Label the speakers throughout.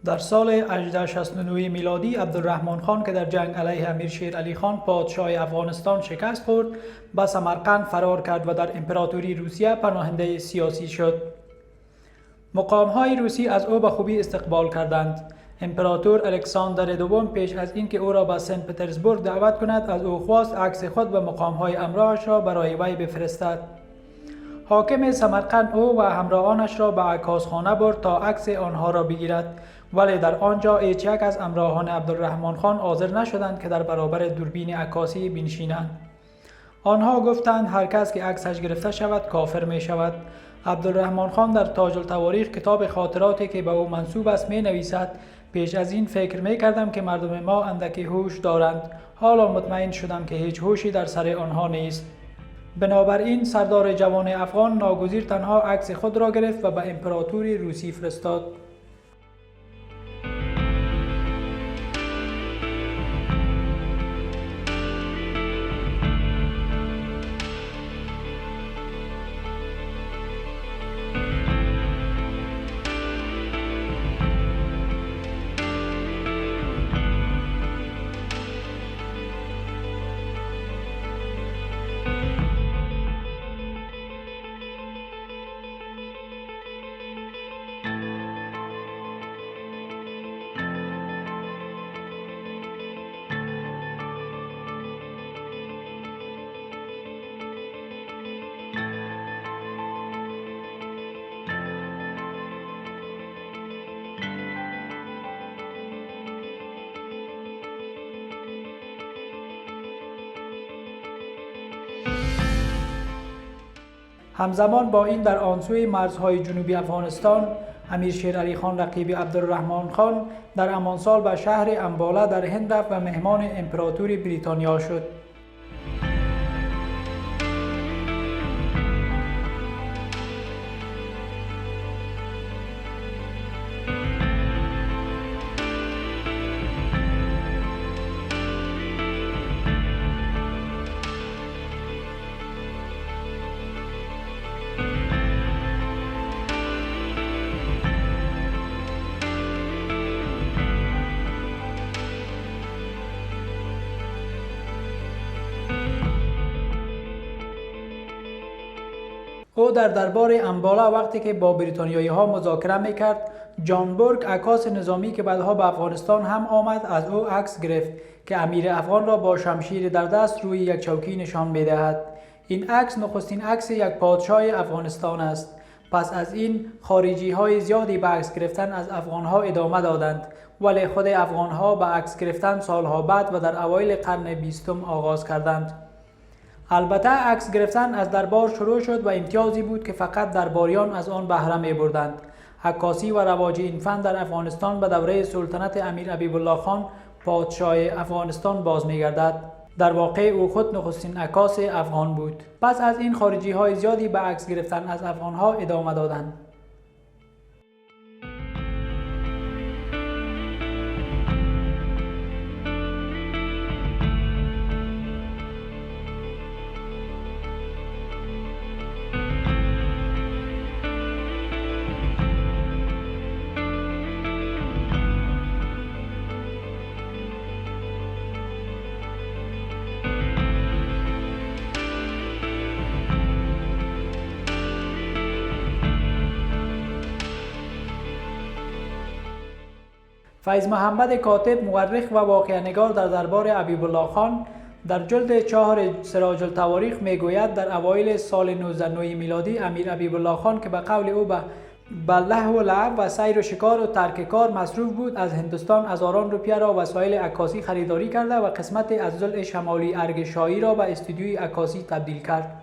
Speaker 1: در سال 1869 میلادی عبدالرحمن خان که در جنگ علیه امیر شیر علی خان پادشاه افغانستان شکست خورد، به سمرقند فرار کرد و در امپراتوری روسیه پناهنده سیاسی شد. مقام‌های روسی از او به خوبی استقبال کردند. امپراتور الکساندر دوم پیش از اینکه او را به سن پترزبورگ دعوت کند، از او خواست عکس خود و مقام‌های همراهش را برای وی بفرستد. حاکم سمرقند او و همراهانش را به عکاسخانه برد تا عکس آنها را بگیرد، ولی در آنجا هیچ یک از همراهان عبدالرحمن خان حاضر نشدند که در برابر دوربین عکاسی بنشینند. آنها گفتند هر کس که عکسش گرفته شود کافر می شود. عبدالرحمن خان در تاج التواریخ کتاب خاطراتی که به او منسوب است می نویسد: پیش از این فکر می کردم که مردم ما اندکی هوش دارند، حالا مطمئن شدم که هیچ هوشی در سر آنها نیست. بنابراین سردار جوان افغان ناگزیر تنها عکس خود را گرفت و به امپراتوری روسی فرستاد. همزمان با این در آنسوی مرزهای جنوبی افغانستان، امیر شیر علی خان رقیب عبدالرحمن خان در همان سال به شهر امباله در هند رفت و مهمان امپراتوری بریتانیا شد. او در دربار امباله وقتی که با بریتانیایی ها مذاکره میکرد، جان بورگ عکاس نظامی که بعدها به افغانستان هم آمد از او عکس گرفت که امیر افغان را با شمشیر در دست روی یک چوکی نشان میدهد. این عکس نخستین عکس یک پادشاه افغانستان است. پس از این خارجی های زیادی به عکس گرفتن از افغان ها ادامه دادند، ولی خود افغان ها به عکس گرفتن سالها بعد و در اوایل قرن 20 آغاز کردند. البته عکس گرفتن از دربار شروع شد و امتیازی بود که فقط درباریان از آن بهره می بردند. عکاسی و رواج این فن در افغانستان به دوره سلطنت امیر حبیب الله خان پادشاه افغانستان باز می گردد. در واقع او خود نخستین عکاس افغان بود. پس از این خارجی های زیادی به عکس گرفتن از افغان ها ادامه دادند. فیض محمد کاتب، مورخ و واقعه‌نگار در دربار حبیب الله خان، در جلد 4 سراج التواریخ میگوید در اوایل سال 1909 میلادی امیر حبیب الله خان که به قول او به لهو و لعب و سیر و شکار و ترک کار مصروف بود، از هندوستان هزاران روپیه را وسایل عکاسی خریداری کرده و قسمت از ضلع شمالی ارگشایی را به استودیوی عکاسی تبدیل کرد.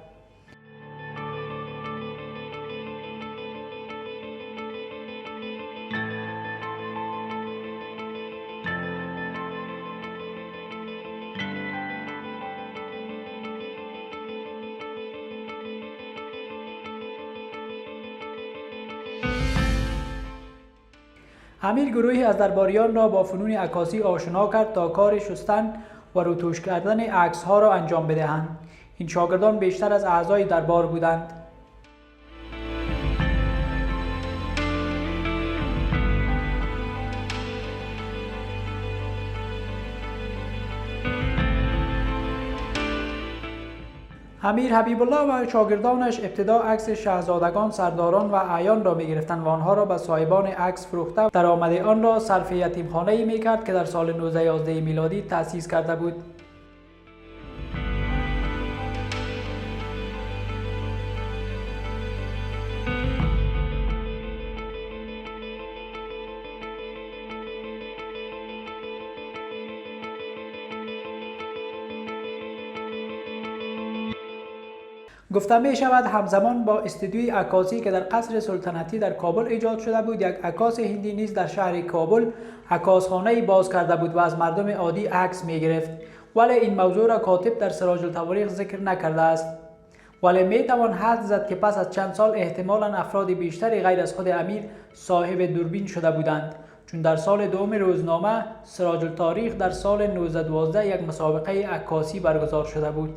Speaker 1: امیر گروهی از درباریان را با فنون عکاسی آشنا کرد تا کار شستن و روتوش کردن عکس ها را انجام بدهند. این شاگردان بیشتر از اعضای دربار بودند. امیر حبیب الله و شاگردانش ابتدا عکس شاهزادگان، سرداران و اعیان را می‌گرفتند و آنها را به صاحبان عکس فروخته درآمد آن را صرف یتیمخانه‌ای می‌کرد که در سال 1911 میلادی تأسیس کرده بود. گفته می شود همزمان با استودیوی عکاسی که در قصر سلطنتی در کابل ایجاد شده بود، یک عکاس هندی نیز در شهر کابل عکاسخانه‌ای باز کرده بود و از مردم عادی عکس می گرفت، ولی این موضوع را کاتب در سراج التواریخ ذکر نکرده است. ولی می توان حدس زد که پس از چند سال احتمالاً افراد بیشتری غیر از خود امیر صاحب دوربین شده بودند، چون در سال دوم روزنامه سراج التاریخ در سال 1912 یک مسابقه عکاسی برگزار شده بود.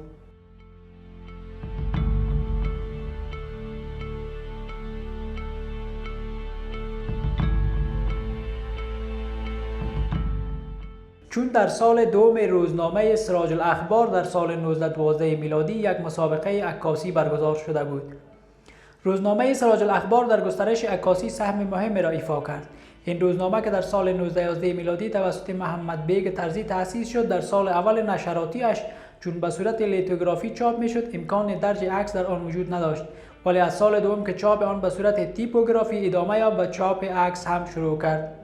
Speaker 1: چون در سال دوم روزنامه سراج الاخبار در سال 1912 میلادی یک مسابقه عکاسی برگزار شده بود. روزنامه سراج الاخبار در گسترش عکاسی سهم مهمی را ایفا کرد. این روزنامه که در سال 1911 میلادی توسط محمد بیگ طرزی تأسیس شد، در سال اول نشراتیش چون به صورت لیتوگرافی چاپ میشد امکان درج عکس در آن وجود نداشت، ولی از سال دوم که چاپ آن به صورت تیپوگرافی ادامه یافت و چاپ عکس هم شروع کرد.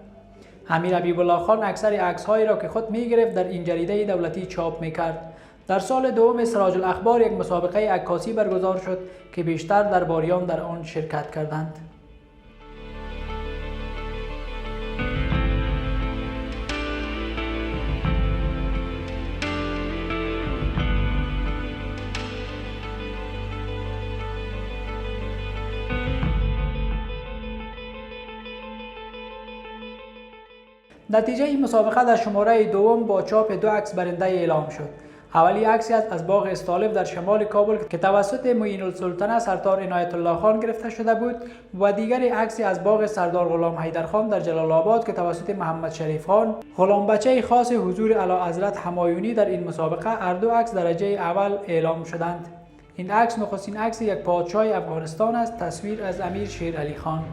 Speaker 1: امیر حبیب الله خان اکثر عکس‌هایی را که خود می‌گرفت در این جریده دولتی چاپ می‌کرد. در سال دوم سراج الاخبار یک مسابقه عکاسی برگزار شد که بیشتر درباریان در آن شرکت کردند. نتیجه این مسابقه در شماره دوم با چاپ 2 عکس برنده اعلام شد. اولی عکسی از باغ استالف در شمال کابل که توسط معین السلطنه سردار عنایت الله خان گرفته شده بود و دیگری عکسی از باغ سردار غلام حیدرخان در جلال آباد که توسط محمد شریف خان غلام بچه خاص حضور اعلیحضرت همایونی در این مسابقه هر دو عکس درجه اول اعلام شدند. این عکس نخستین عکس یک پادشاه افغانستان است، تصویر از امیر شیر علی خان.